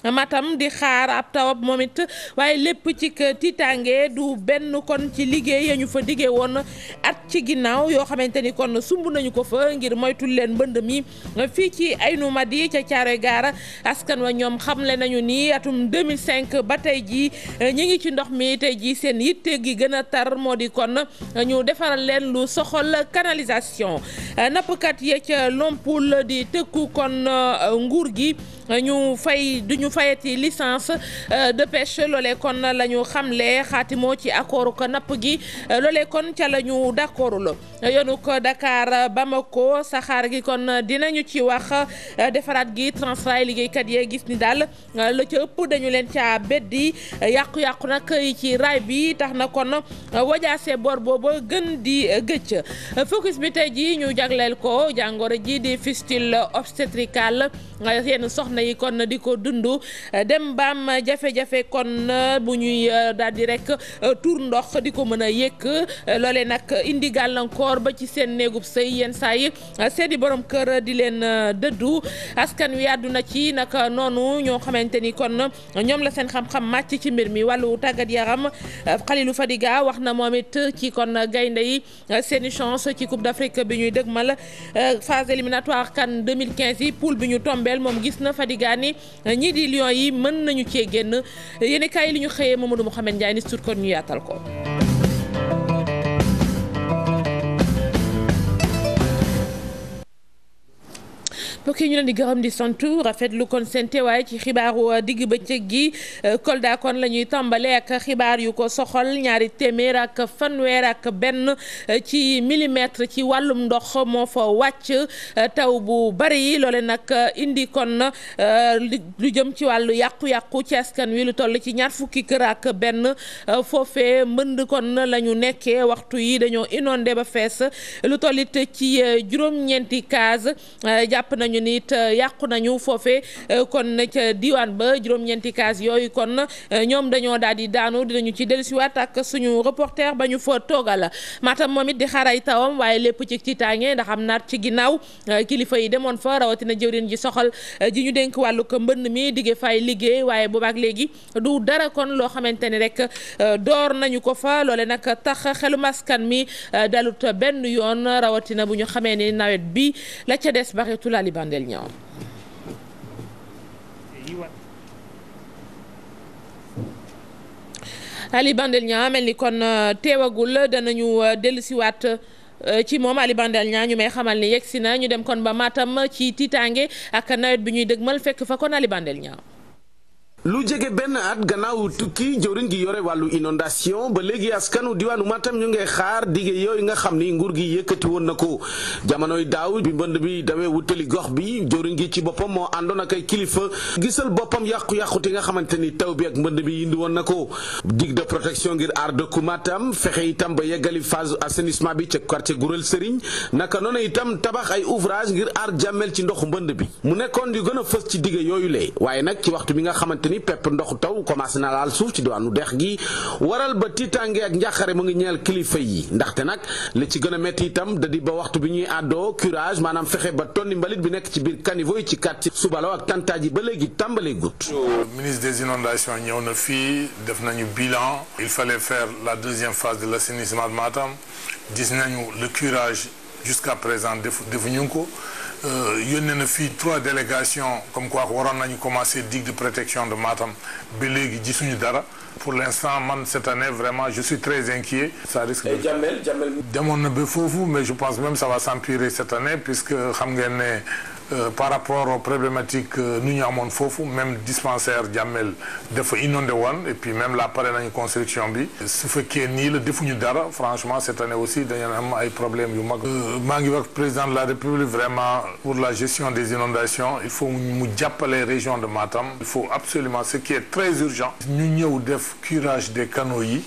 Matam di xaar ab tawab moom it waaye lépp ci tiitaange du benn kon ci liggéey ya ñu fa diggee woon at ci ginnaaw yoo xamante ni kon sumb nañu ko fa ngir moytul leen mbënd mi fii ci Aynou Mady ca Thiaroye Gare askan wa ñoom xamle nañu ni atum 2005 ba tey jii ñi ngi ci ndox mi tey jii seen yitte gi gën a tar moo di kon ñu defaral leen lu soxol canalisation nappkat ya ca Lompoul di tëkku kon nguur gi ñu duñu fayati licence de pêche loolee kon la ñu xamle xaatimoo ci accord ko napp gi loolee kon ca la ñu d'accordul yoonu ko Dakar Bamako saxaar gi kon dinañu ci wax defaraat gi Transrail liggéeykat yee gis ni daal la ca ëpp dañu leen ca beddi yàqu-yàqu nag ci raay bi tax na kon wajaase bor booba gën di gëcc focus bi tey ji ñu jagleel ko jàngoro ji di fistule obstétricale yenn soxna yi kon di ko dundu dem baam jafe-jafe kon bu ñuy daal di rek tuur ndox di ko mën a yëkk loolee nag indi gàllankoor ba ci seen néegub sëy yenn saa yi seeni borom kër di leen dëddu askan wi àdduna ci nag noonu ñoo xamante ni kon ñoom la seen xam-xam màcc ci mbir mi wàllu tàggat yaram Khalilou Fadiga wax na moom it ci kon gaynde yi seeni chance ci Coupe d'Afrique bi ñuy dëgmal phase éliminatoire CAN 2015 yi poule bi ñu tombeel moom gis na Fadiga ni ñii di Lions yi mën nañu cee génn yéen kaay li ñu xëyee Mamadou Mouhamed Ndiaye ni sut kon ñu yaatal ko. mbokk yi ñu leen di gërëm di sant rafetlu kon seen teewaay ci xibaaru digg bëccëg gi Kolda kon la ñuy tàmbale ak xibaar yu ko soxal ñaari téeméer ak fanweer ak benn ci millimètre ci wàllum ndox moo fa wàcc taw bu bari loole nag indi kon lu jëm ci wàllu yàqu-yàqu ci askan wi lu toll ci ñaar fukki kër ak benn foofee mbënd kon la ñu nekkee waxtu yi dañoo inondé ba fees lu tollit ci juróom-ñeenti case jàpp nañu nit yàqu nañu foofe kon ca diwaan ba juróom-ñeenti kaas yooyu kon ñoom dañoo daal di daanu dinañu ci dellusiwaat ak suñu reporter ba ñu fa toogal Matam moom it di xaaray tawam waaye lépp ci tiitaange ndax am naat ci ginnaaw kilifa yi demoon fa rawatina jëwriñ ji soxal ji ñu dénk wàllu ko mbënn mi digge fay liggéey waaye boobaak léegi du dara kon loo xamante ni rek door nañu ko fa loole nag tax xelu maskan mi dalut benn yoon rawatina bu ñu xamee ni nawet bi la ca des bareetul Ali Bandel ñaaw Ali Bandel ñaa mel ni kon teewagul danañu dellusiwaat ci moom Ali Bandel ñaa ñu may xamal ni yegsi na ñu dem kon ba Matam ci tiitaange ak nawet bi ñuy dëgmal fekk fa kon Ali Bandel ñaa lu jege benn at gannaaw tukki jëwriñ gi yore wàllu inondation ba léegi askanu diwaanu Matam ñu ngay xaar dige yooyu nga xam ni nguur gi yëkkati woon na ko jamonoy daaw bi mbënd bi dawee wutali gox bi jëwriñ gi ci boppam moo àndoon ak ay kilifa gisal boppam yàqu-yàqute nga xamante ni taw bi ak mbënd bi indi woon na ko digue de protection ngir aar dëkku Matam fexe itam ba yeggali phase assainissement bi ca quartier Gurel Serigne naka noonu itam tabax ay ouvrage ngir aar jàmmel ci ndoxu mbënd bi mu nekkoon yu gën a fës ci dige yooyu lee waaye nag ci waxtu bi nga xamante ni pepp ndoxu taw commencé na laal suuf ci diwaanu dex gi waral ba tiitaange ak njàqare mu ngi ñeel kilifa yi ndaxte nag li ci gën a métti itam da di ba waxtu bi ñuy àddoo curage maanaam fexe ba tonni mbalit bi nekk ci biir caniveau yi ci quartier Soubalaw ak Tantaaji ba léegi tàmbalee gut. Ministre des inondations ñëw na fii def nañu bilan il fallait faire la deuxième phase de l'assainissement de Matam gis nañu le curage jusqu'à présent defuñu ko. yónnee na fii 3 délégations comme quoi waroon nañu commencer digue de protection de Matam ba léegi gisuñu dara pour l'instant man cette année vraiment je suis très inquiet. ça risque de Jamel demoon na ba foofu mais je pense même ça va s'empirer cette année puisque xam ngeen ne par rapport aux problématiques nu ñu amoon foofu même dispensaire Jamel dafa inondé woon et puis même là pare nañu construction bi su fekkee nii la defuñu dara franchement cette année aussi dañu am ay problèmes yu mag. maa ngi wax président de la République vraiment pour la gestion des inondations il faut mu jàppale région de Matam il faut absolument ce qui est très urgent ñu ñëw def curage des canaux yi.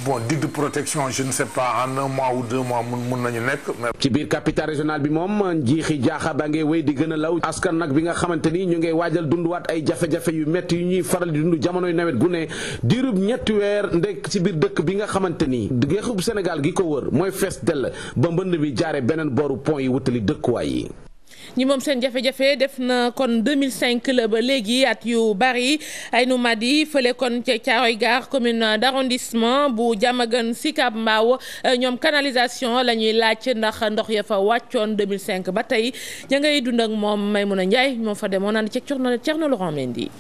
bon digue de protection je ne sais pas en 1 mois ou 2 mois mun nañu nekk. ci biir capitale régionale bi moom njiixi jaaxa ba ngay wéy di gën a law askan nag bi nga xamante ni ñu ngay waajal dunduwaat ay jafe-jafe yu métti yu ñuy faral di dund jamonoy nawet gu ne diirub ñetti weer ndek ci biir dëkk bi nga xamante ni géexub Sénégal gi ko wër mooy fees dell ba mbënd bi jaare beneen booru pont yi wutali dëkkuwaay yi. ñi moom seen jafe-jafe def na kon 2005 la ba léegi at yu bari Aynou Mady fële kon ca Thiaroye Gare commune d'arrondissement bu Diamaguène Sicap Mbao ñoom canalisation la ñuy laaj ndax ndox ya fa wàccoon 2005 ba tey ña ngay dund ak moom Maymouna Ndiaye moo fa demoon ànd ci Thierno Laurent Mendy.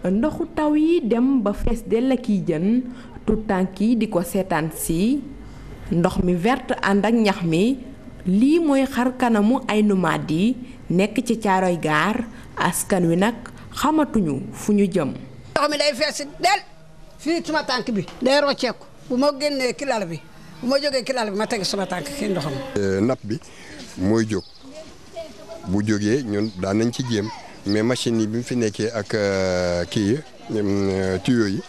ndoxu taw yi dem ba fees dell ak yi jën tout tànk yi di ko seetaan si ndox mi verte ànd ak ñax mi lii mooy xar kanamu Aynou Mady nekk ci Thiaroye Gare askan wi nag xamatuñu fu ñu jëm. ndox mi day fees del fii suma tànk bi day rocceeku bu ma génnee kilal bi bu ma jógee kilal bi ma teg suma tànk kii ndox mi. napp bi mooy jóg bu jógee ñun daan nañ ci jéem mais machine yi bi mu fi nekkee ak kii yi tuyaux yi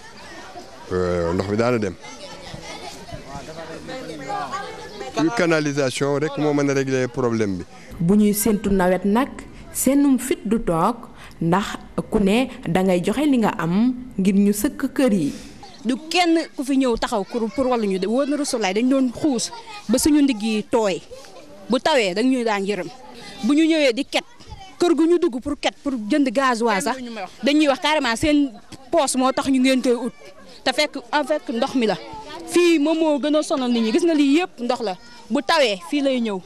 ndox mi daana dem. canalisation rek moo mën a régler problème bi. bu ñuy séntu nawet nag seenum fit du toog ndax ku ne dangay joxe li nga am ngir ñu sëkk kër yi. du kenn ku fi ñëw taxaw pour wàllu ñu de wóor na Rasulaay dañ doon xuus ba suñu ndigg yi tooy bu tawee dañ ñuy daan yërëm bu ñu ñëwee di ket kër gu ñu dugg pour jënd gasoil sax dañuy wax carrément seen poos moo tax ñu ngeen koy ut te fekk ndox mi la. fii moom moo gën a sonal nit ñi gis nga lii yëpp ndox la bu tawee fii lay ñëw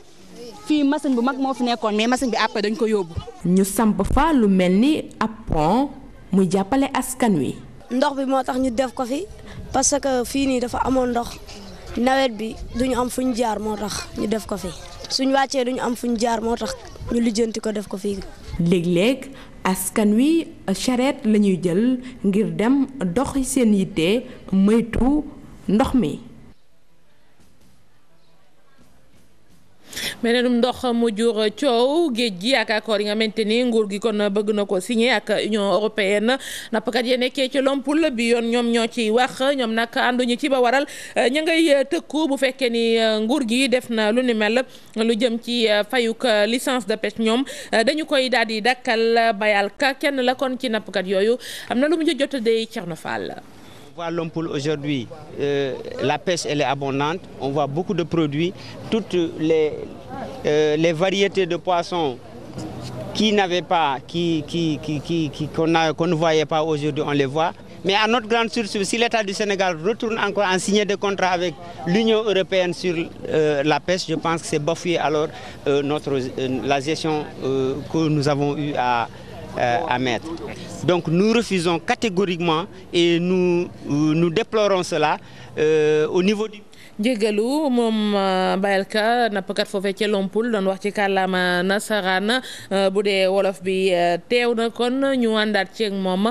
fii machine bu mag moo fi nekkoon mais machine bi après dañ ko yóbbu. ñu samp fa lu mel ni ab pont muy jàppale askan wi. ndox bi moo tax ñu def ko fi parce que fii nii dafa amoon ndox nawet bi duñu am fuñ jaar moo tax ñu def ko fi suñ wàccee duñu am fuñ jaar moo tax ñu lijjanti ko def ko fii. léeg-léeg askan wi charrette la ñuy jël ngir dem doxi seen yitte moytu ndox mi. meneenum ndox mu jur coow géej gi ak accord yi nga xamante ni nguur gi kon bëgg na ko signé ak Union européenne nappkat ya nekkee ci Lompoul bi yoon ñoom ñoo ciy wax ñoom nag ànduñu ci ba waral ña ngay tëkku bu fekkee ni nguur gi def na lu ni mel lu jëm ci fayuk licence de pêche ñoom dañu koy daal di dakkal bayal ka kenn la kon ci nappkat yooyu am na lu mu jot de Thierno Fall. On voit Lompoul aujourd'hui, la pêche elle est abondante, on voit beaucoup de produits, toutes les variétés de poissons qu'on ne voyait pas aujourd'hui, on les voit. Mais à notre grande surprise, si l'État du Sénégal retourne encore à signer des contrats avec l'Union européenne sur la pêche, je pense que c'est bafouer alors la gestion que nous avons eue à mettre. Donc nous refusons catégoriquement et nous déplorons cela au niveau du... jégalu moom Bayelka nappkat foofee ca Lompoul doon wax ci kàllaama nasaraan bu dee wolof bi teew na kon ñu àndaat ci ak moom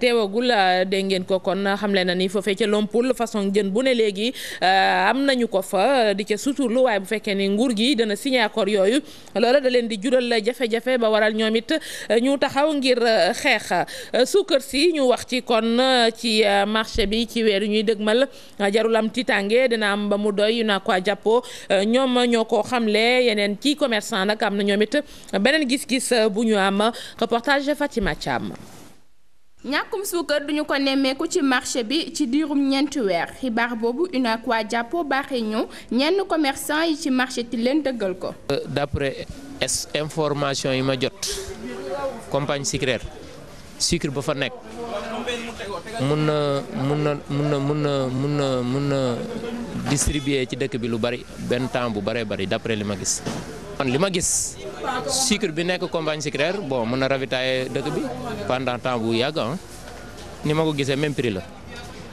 teewagul dégg ngeen ko kon xamle na ni foofee ca Lompoul façon jën bu ne léegi am nañu ko fa di ca suturlu waaye bu fekkee ni nguur gi dana signé accord yooyu loola da leen di jural jafe-jafe ba waral ñoom it ñu taxaw ngir xeex suukar si ñu wax ci kon ci marché bi ci weer ñuy dëgmal jarul am titange dina am ba mu doy naa ko jàppoo ñoom ñoo ko xamle yeneen ci commerçant nag am na ñoom it beneen gis-gis bu ñu am reportage Fatima Thiam. ñàkkum suukar duñu ko nemmeeku ci marché bi ci diirum ñeenti weer xibaar boobu UNACOIS jàppoo baaxee ñu ñenn commerçant yi ci marché ti leen dëggal ko. D'après information yi ma jot compagnie sucrière sucre ba fa nekk mun na distribuer ci dëkk bi lu bari benn temps bu bëree bëri d'après li ma gis. man li ma gis sucre bi nekk compagnie sucrière bon mën na ravitailler dëkk bi pendant temps bu yàgg ni ma ko gisee même prix la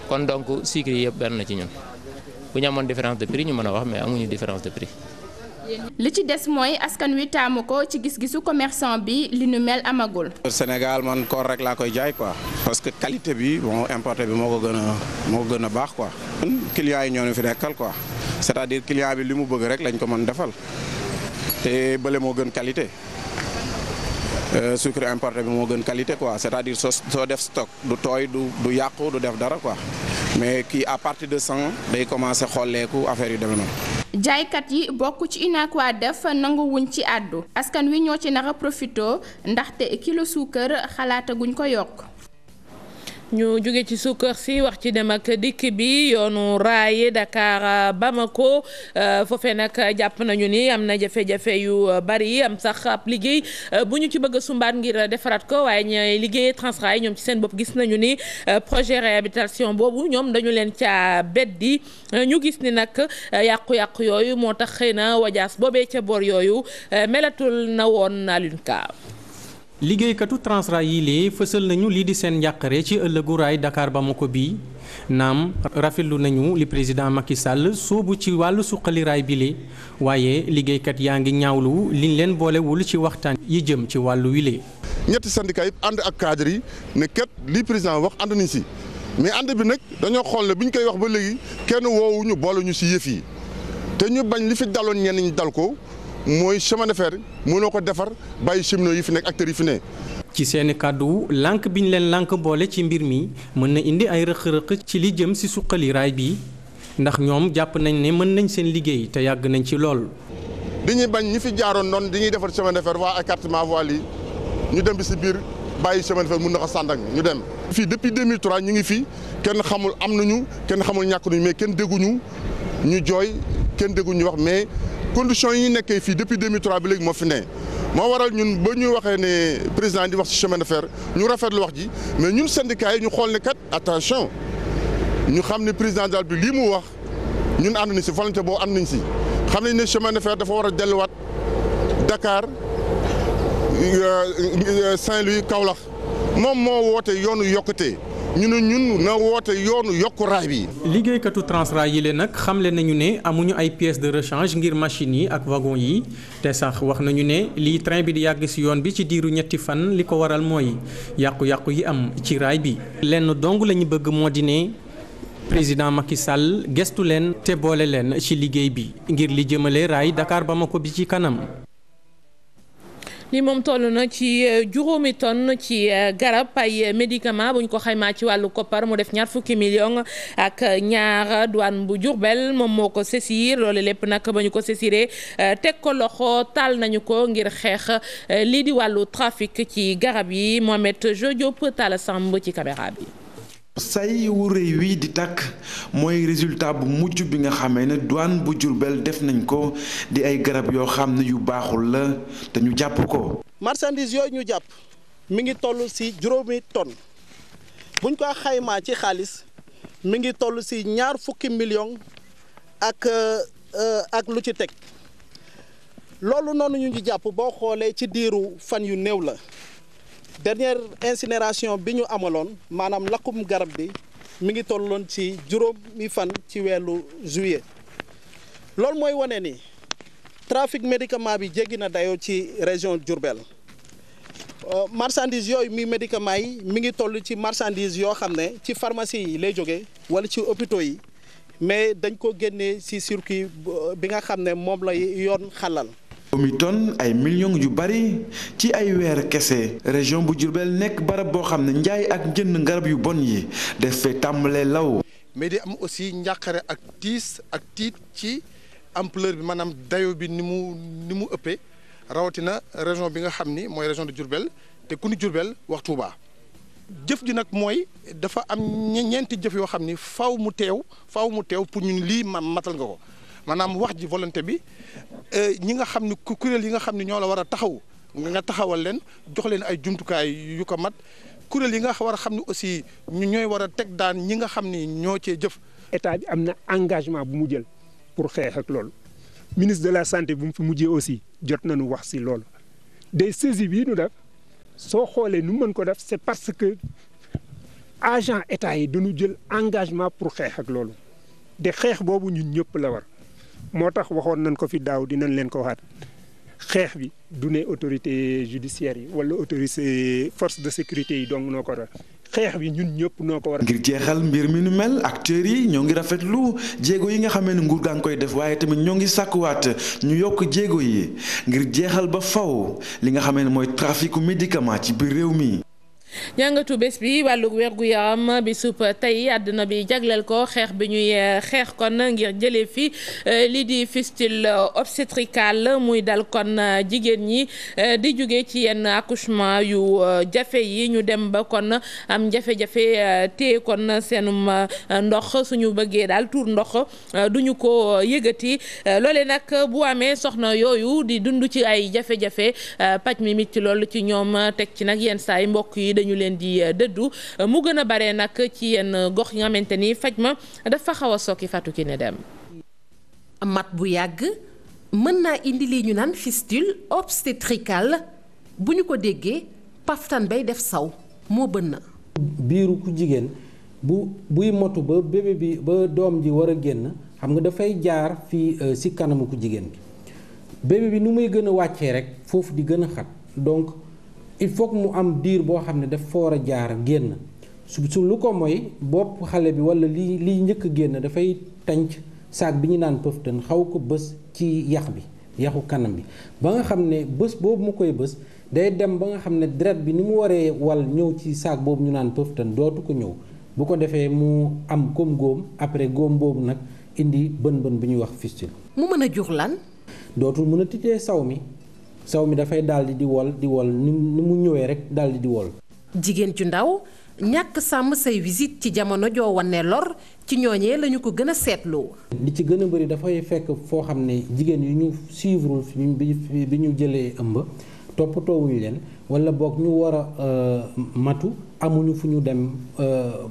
kon donc sucre yi yëpp benn la ci ñun bu ñu amoon différence de prix ñu mën a wax mais amuñu différence de prix. li ci des mooy askan wi taamu ko ci gis-gisu commerçant bi li nu mel amagul. Sénégal man koor rek laa koy jaay quoi parce que qualité bi bon importé bi moo ko gën a baax quoi. clients yi ñoo ñu fi nekkal quoi c'est-à-dire client bi li mu bëgg rek lañ ko mën defal te bële moo gën qualité sucre importé bi moo gën qualité quoi c'est-à-dire soo def stock du tooy du yàqu du def dara quoi mais kii à partir de 100 day commencer xolleeku affaire yu demee noonu. jaaykat yi bokk ci UNACOIS def nanguwuñ ci àddu askan wi ñoo ci nar a profito ndaxte kilo suukar xalaataguñ ko yokk. ñu jóge ci suukar si wax ci dem ak dikk bi yoonu raay Dakar Bamako foofee nag jàpp nañu ni am na jafe-jafe yu bari am sax ab liggéey bu ñu ci bëgg a sumbaat ngir defaraat ko waaye ñooy liggéey Transrail ñoom ci seen bopp gis nañu ni projet réhabilitation boobu ñoom dañu leen ca beddi ñu gis ni nag yàqu-yàqu yooyu moo tax xëy na wajaas boobee ca boor yooyu melatul na woon Alioune Ka. liggéeykatu Transrail yi lee fësal nañu lii di seen njàqare ci ëllëgu raay Dakar Bamako bi naam rafetlu nañu li président Macky Sall soobu ci wàllu suqali raay bi lee waaye liggéeykat yaa ngi ñaawlu liñ leen boolewul ci waxtaan yi jëm ci wàllu wile. ñetti syndicat yi ànd ak cadre yi ne kat li président wax ànd nañ si mais ànd bi nag dañoo xool ne bi ñu koy wax ba léegi kenn woowuñu boole ñu si yëf yi te ñu bañ li fi daloon ñenn ñi dal ko. mooy chemin de fer mënoo ko defar bàyyi cheminot yi fi nekk acteurs yi fi ne. ci seeni kàddu lànk bi ñu leen lànk boole ci mbir mi mën na indi ay rëq-rëq ci li jëm si suqali raay bi ndax ñoom jàpp nañ ne mën nañ seen liggéey te yàgg nañ ci lool. dañuy bañ ñi fi jaaroon noonu dañuy defar chemin de fer waa écartement voile yi ñu dem bi si biir bàyyi chemin de fer mun na ko sàndak ñu dem. fii depuis 2003 ñu ngi fii kenn xamul am nañu kenn xamul ñàkk nañu mais kenn dégguñu ñu jooy kenn dégguñu wax mais. conditions yi ñu nekkee fii depuis 2003 bi léegi moo fi ne moo waral ñun ba ñu waxee ne président di wax ci chemin de fer ñu rafetlu wax ji mais ñun syndicats yi ñu xool ne kat attention ñu xam ne président daal bi lii mu wax ñun ànd nañ si volonté boobu ànd nañ si xam nañ ne chemin de fer dafa war a delluwaat Dakar Saint-Louis Kaolack moom moo woote yoonu yokkute ñu ne ñun na woote yoonu yokku raay bi. liggéeykatu Transrail yi leen nag xamle nañu ne amuñu ay pièces de rechange ngir machines yi ak wagon yi te sax wax nañu ne lii train bi di yàgg ci yoon bi ci diiru ñetti fan li ko waral mooy yàqu-yàqu yi am ci raay bi. lenn dong la ñu bëgg moo di ne président Macky Sall gestu leen te boole leen ci liggéey bi ngir li jëmale raay Dakar Bamako bi ci kanam. li moom toll na ci juróomi tonne ci garab ay médicament bu ñu ko xaymaa ci wàllu koppar mu def 20 millions ak ñaar douane bu Diourbel moom moo ko saisir loolu lépp nag ba ñu ko saisiree teg ko loxo taal nañu ko ngir xeex lii di wàllu trafic ci garab yi Mohamed Jo Diop Talla Samb ci caméra bi. say wu rëy wii di tàkk mooy résultat bu mujj bi nga xamee ne douane bu Diourbel def nañ ko di ay garab yoo xam ne yu baaxul la te ñu jàpp ko. marchandise yooyu ñu jàpp mi ngi toll ci juróomi tonne buñ ko xaymaa ci xaalis mi ngi toll ci 20 millions ak lu ci teg loolu noonu ñu ngi jàpp boo xoolee ci diiru fan yu néew la. dernière incinération bi ñu amaloon maanaam lakkum garab bi mi ngi tolloon ci juróomi fan ci weeru juillet loolu mooy wane ni trafic médicament bi jéggi na dayoo ci région Diourbel marchandise yooyu mi médicament yi mi ngi toll ci marchandise yoo xam ne ci pharmacie yi lay jógee wala ci hôpitaux yi mais dañ ko génnee ci circuit bi nga xam ne moom la yoon xalal. mi ton ay millions yu bari ci ay weer kese région bu Diourbel nekk barab boo xam ne njaay ak jënd garab yu bon yi def fee tàmbalee law. mais di am aussi njàqare ak tiis ak tiit ci ampleur bi maanaam dayo bi ni mu ëppee rawatina région bi nga xam ni mooy région de Diourbel te ku ni Diourbel wax Touba. jëf ji nag mooy dafa am ñeenti jëf yoo xam ni faaw mu teew pour ñun lii matal nga ko. maanaam wax ji volonté bi ñi nga xam ni kuréel yi nga xam ni ñoo la war a taxaw nga taxawal leen jox leen ay jumtukaay yu ko mat kuréel yi nga war a xam ni aussi ñooy war a teg daan ñi nga xam ni ñoo cee jëf. état bi am na engagement bu mu jël pour xeex ak loolu ministre de la santé bu mu fi mujjee aussi jot nañu wax ci loolu des saisies bii nu def soo xoolee nu mën ko def c'est parce que agent état yi dañu jël engagement pour xeex ak loolu de xeex boobu ñun ñëpp la war. moo tax waxoon nañ ko fi daaw dinañ leen ko waxaat xeex bi du ne autorité judiciaire yi wala autorité force de sécurité yi donc noo ko war xeex bi ñun ñëpp noo ko war. ngir jeexal mbir mi nu mel acteurs yi ñoo ngi rafetlu jéego yi nga xamee ne nguur gaa ngi koy def waaye tamit ñoo ngi sàkkuwaat ñu yokk jéego yi ngir jeexal ba faw li nga xamee ne mooy traficu médicament ci biir réew mi. jàngatu bés bi wàllu wérgu yaram bi sup tey àdduna bi jagleel ko xeex bi ñuy xeex kon ngir jëlee fi lii di fistule obstétricale muy dal kon jigéen ñi di jóge ci yenn accouchement yu jafe yi ñu dem ba kon am jafe-jafe téye kon seenum ndox suñu bëggee daal tuur ndox duñu ko yëgati loole nag bu amee soxna yooyu di dund ci ay jafe-jafe paj mi mitti loolu ci ñoom teg ci nag yenn saa yi mbokk yi dañu leen di dëddu mu gën a bare nag ci yenn gox yi nga xamante ni faj ma dafa xaw a sokki Fatou Kiné Deme. mat bu yàgg mën naa indi li ñu naan fistule obstétricale bu ñu ko déggee paftan bay def saw moo bën na. biiru ku jigéen buy motu ba bébé bi ba doom ji war a génn xam nga dafay jaar fii ci kanamu ku jigéen bi bébé bi nu muy gën a wàccee rek foofu di gën a xat donc il faut que mu am diir boo xam ne daf fa war a jaar génn su lu ko mooy bopp xale bi walla liy njëkk a génn dafay tànc saak bi ñu naan pëftan xaw ko bës ci yax bi yaxu kanam bi ba nga xam ne bës boobu mu koy bës day dem ba nga xam ne deret bi ni mu waree wal ñëw ci saak boobu ñu naan pëftan dootu ko ñëw bu ko defee mu am comme góom après góom boobu nag indi bën bi ñuy wax fistule. mu mën a jur lan. dootul mën a titee saw mi dafay daldi di wol ni mu ñëwee rek daldi di wol. jigéen ju ndaw ñàkk sàmm say visite ci jamono joo wane lor ci ñooñee lañu ko gën a seetloo. li ci gën a bari dafay fekk foo xam ne jigéen yu ñu suivre bi ñu jëlee ëmb toppatoowuñu leen walla boog ñu war a matu amuñu fu ñu dem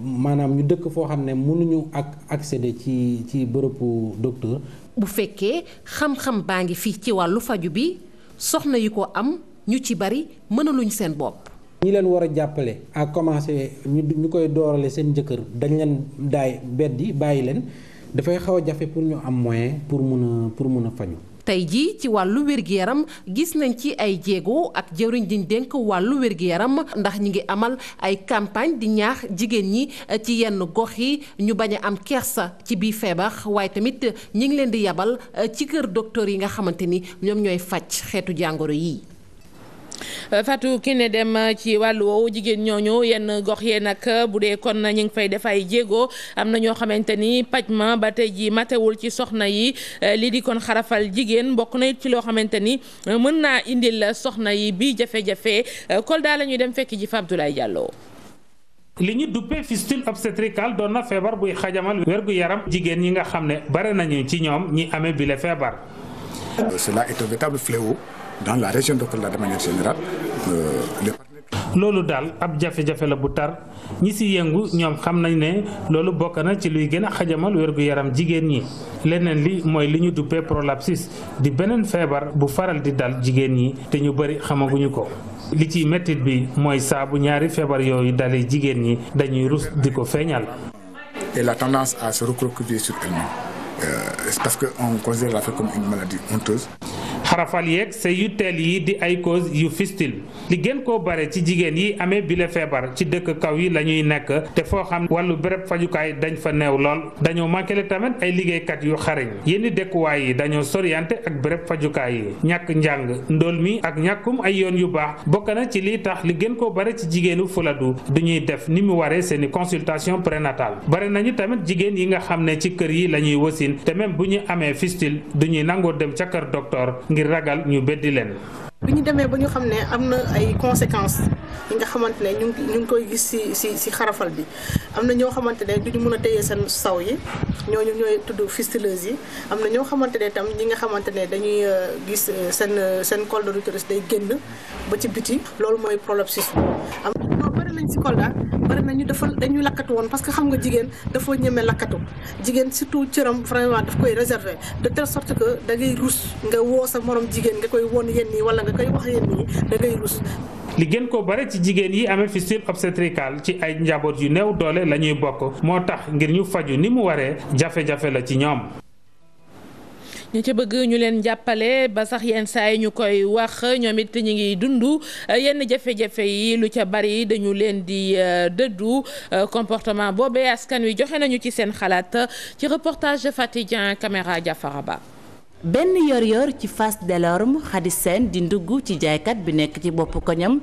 maanaam ñu dëkk foo xam ne mënuñu accéder ci bërëbu docteur. bu fekkee xam-xam baa ngi fii ci wàllu faju bi soxna yi ko am ñu ci bari mënaluñ seen bopp. ñi leen war a jàppale à commencer ñu koy doorale seen jëkkër dañ leen beddi bàyyi leen dafay xaw a jafe pour ñu am moyen pour mun a faju. tey jii ci wàllu wér-gu-yaram gis nañ ci ay jéego ak jëwriñ diñ dénk wàllu wér-gu-yaram ndax ñi ngi amal ay campagne di ñaax jigéen ñi ci yenn gox yi ñu bañ a am kersa ci biir feebar waaye tamit ñi ngi leen di yabal ci kër docteur yi nga xamante ni ñoom ñooy faj xeetu jàngoro yi. Fatou Kiné Deme ci wàllu woowu jigéen ñooñu yenn gox yee nag bu dee kon ñu ngi fay def ay jéego am na ñoo xamante ni paj ma ba tey ji matewul ci soxna yi lii di kon xarafal jigéen bokk na it ci loo xamante ni mën naa indil soxna yi bi jafe-jafe Kolda la ñuy dem fekk ji fa Abdoulaye Diallo. li ñu duppee fistule obstétricale doon na feebar buy xajamal wérgu yaram jigéen ñi nga xam ne bare nañu ci ñoom ñi amee bile feebar. Cela est un véritable fléau dans la région de Kolda de manière générale. loolu daal ab jafe-jafe la bu tar ñi ci yëngu ñoom xam nañ ne loolu bokk na ci luy gën a xajamal wérgu yaram jigéen ñi leneen li mooy li ñu duppee prolapsus di beneen feebar bu faral di dal jigéen ñi te ñu bari xamaguñu ko. li ci mettit bi mooy saa bu ñaari feebar yooyu dalee jigéen ñi dañuy rus di ko feeñal. Et la tendance à se recroqueviller sur elle-même parce que on considère la comme une maladie honteuse. xarafal yeeg sa yu teel yi di ay cause yu fistule li gën koo bare ci jigéen yi amee bile feebar ci dëkk kaw yi la ñuy nekk te foo xam wàllu béréb fajukaay dañ fa neew lool dañoo manqué le tamit ay liggéeykat yu xarañ yenn dëkkuwaay yi dañoo soriante ak béréb fajukaay yi ñàkk njàng ndóol mi ak ñàkkum ay yoon yu baax bokk na ci lii tax li gën koo bare ci jigéenu Fuladu du ñuy def ni mu waree seeni consultation prénatale bare nañu tamit jigéen yi nga xam ne ci kër yi la ñuy wasin te même bu ñu amee fistule du ñuy nangoo dem ca kër docteur ngir ragal ñu beddi leen. bi ñu demee ba ñu xam ne am na ay conséquences yi nga xamante ne ñu ngi koy gis ci xarafal bi am na ñoo xamante ne du ñu mën a téye seen saw yi ñooñu ñooy tudd fistuleuse yi am na ñoo xamante ne tam ñi nga xamante ne dañuy gis seen col de l'utérus day génn ba ci biti loolu mooy prolapsus am na bari nañ ci Kolda bari nañu dañu lakkatu woon parce que xam nga jigéen dafa ñeme lakkatu jigéen surtout cëram vraiment daf koy réserver de telle sorte que da ngay rus nga woo sa morom jigéen nga koy won yenn yi wala nga koy wax yenn yi da ngay rus. li gën ko bare ci jigéen yi amee fistule obstétricale ci ay njaboot yu néew doole la ñuy bokk moo tax ngir ñu faju ni mu waree jafe-jafe la ci ñoom. ñu ci bëgg ñu leen jàppale ba sax yenn saa yi ñu koy wax ñoom it ñu ngi dund yenn jafe-jafe yi lu ca bari dañu leen di dëddu comportement boobee askan wi joxe nañu ci seen xalaat ci reportage Fatidien caméra Diafara Ba. benn yor-yor ci Fass Delorme Khady Sène di ndugg ci jaaykat bi nekk ci bopp koñam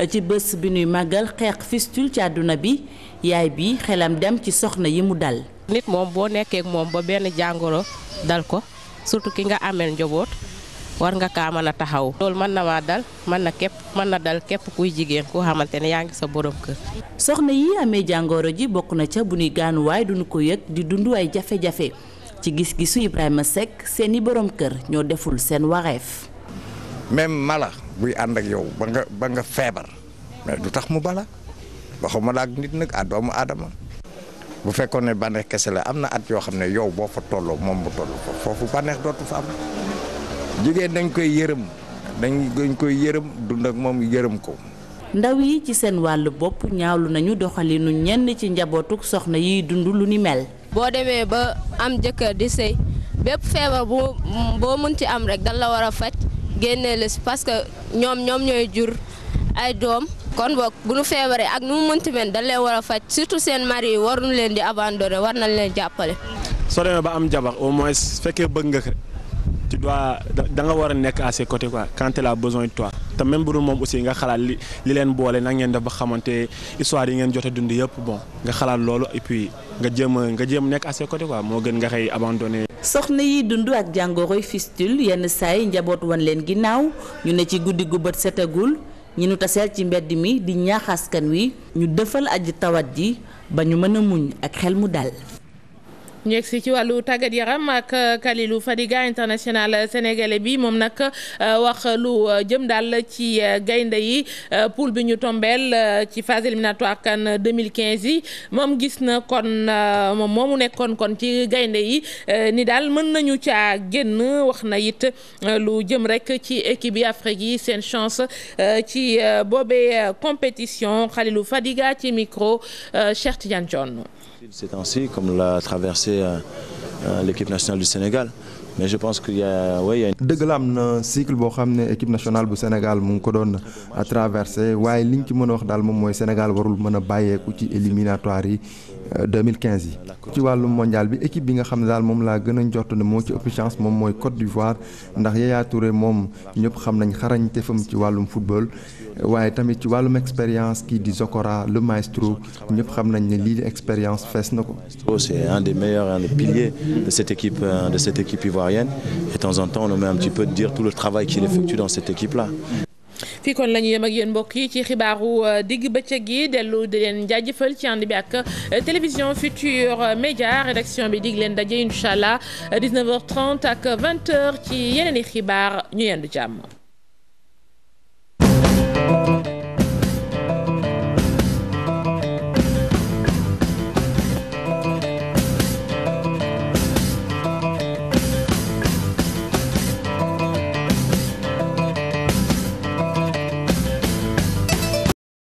ci bés bi ñuy màggal xeex fistule ci àdduna bi yaay bi xelam dem ci soxna yi mu dal. nit moom boo nekkee ak moom ba benn jàngoro dal ko surtout ki nga amel njaboot war nga kaa mën a taxaw. loolu mën na maa dal mën na dal képp kuy jigéen koo xamante ne yaa ngi sa borom kër. soxna yi amee jàngoro ji bokk na ca bu ñuy gaanuwaay duñu ko yëg di dund ay jafe-jafe ci gis-gisu Ibrahima Seck seeni borom kër ñoo deful seen wareef. même mala buy ànd ak yow ba nga feebar mais du tax mu bala waxuma la ak nit nag doomu aadama bu fekkoon ne bànneex kese la am na at yoo xam ne yow boo fa tolloo moom mu toll ko foofu bànneex dootu fa am jigéen dañ koy yërëm dund ak moom yërëm ko. ndaw yi ci seen wàllu bopp ñaawlu nañu doxalinu ñenn ci njabootuk soxna yiy dund lu ni mel. boo demee ba am jëkkër di sëy bépp feebar boo mën ci am rek dal la war a faj génnee la si parce que ñoom ñooy jur ay doom kon boog bu nu feebaree ak nu mu mënti mel dañ leen war a faj surtout seen mari yi waruñu leen di abandonné war nañ leen jàppale. soo demee ba am jabar au moins fekkee bëgg nga ko tu dois da nga war a nekk à ses côtés quoi quand elle a besoin de toi te même bu dul moom aussi nga xalaat li leen boole nag ngeen def ba xamante histoire yi ngeen jot a dund yëpp bon nga xalaat loolu et puis nga jéem nekk à ses côtés quoi moo gën nga xëy abandonné. soxna yi dund ak jàngoroy fistule yenn saa yi njaboot wan leen ginnaaw ñu ne ci guddi gu bët setagul ñi nu taseel ci mbedd mi di ñaax askan wi ñu defal aji tawat ji ba ñu mën a muñ ak xel mu dal. ñu yegsi ci wàllu tàggat yaram ak Kalilou Fadiga international sénégalais bi moom nag wax lu jëm daal ci gaynde yi poule bi ñu tombeel ci phase éliminatoire CAN 2015 yi moom gis na kon moom moomu nekkoon kon ci gaynde yi ni daal mën nañu caa génn wax na it lu jëm rek ci équipe yi Afrique yi seen chance ci boobee compétition Kalilou Fadiga ci micro Cheikh Tidiane Dione. C'est ainsi comme l'a traversé l'équipe nationale du Sénégal mais je pense qu'il y a dëgg la am na cycle boo xam ne équipe nationale bu Sénégal mu ngi ko doon traversé waaye liñ ci mën a wax daal moom mooy Sénégal warul mën a bàyyeeku ci éliminatoire yi 2015 yi. ci wàllu mondial bi équipe bi nga xam ne daal moom laa gën a njort ne moo ci ëpp chance moom mooy Côte d'Ivoire ndax Yaya Touré moom ñëpp xam nañ xarañteefam ci wàllum football waaye tamit ci wàllum expérience kii di Zokora le maestro ñëpp xam nañ ne lii di expérience fees na ko. C'est un des meilleurs, un des piliers de cette équipe ivoirienne et de temps en temps on omet un petit peu de dire tout le travail qu'il effectue dans cette équipe-là. fii kon la ñu yem ak yéen mbokk yi ci xibaaru digg bëccëg yi dellu di leen jaajëfal ci ànd bi ak télévision Futurs Médias rédaction bi dig leen daje incha allah 19h30 ak 20h ci yeneen i xibaar ñu yendu jàmm.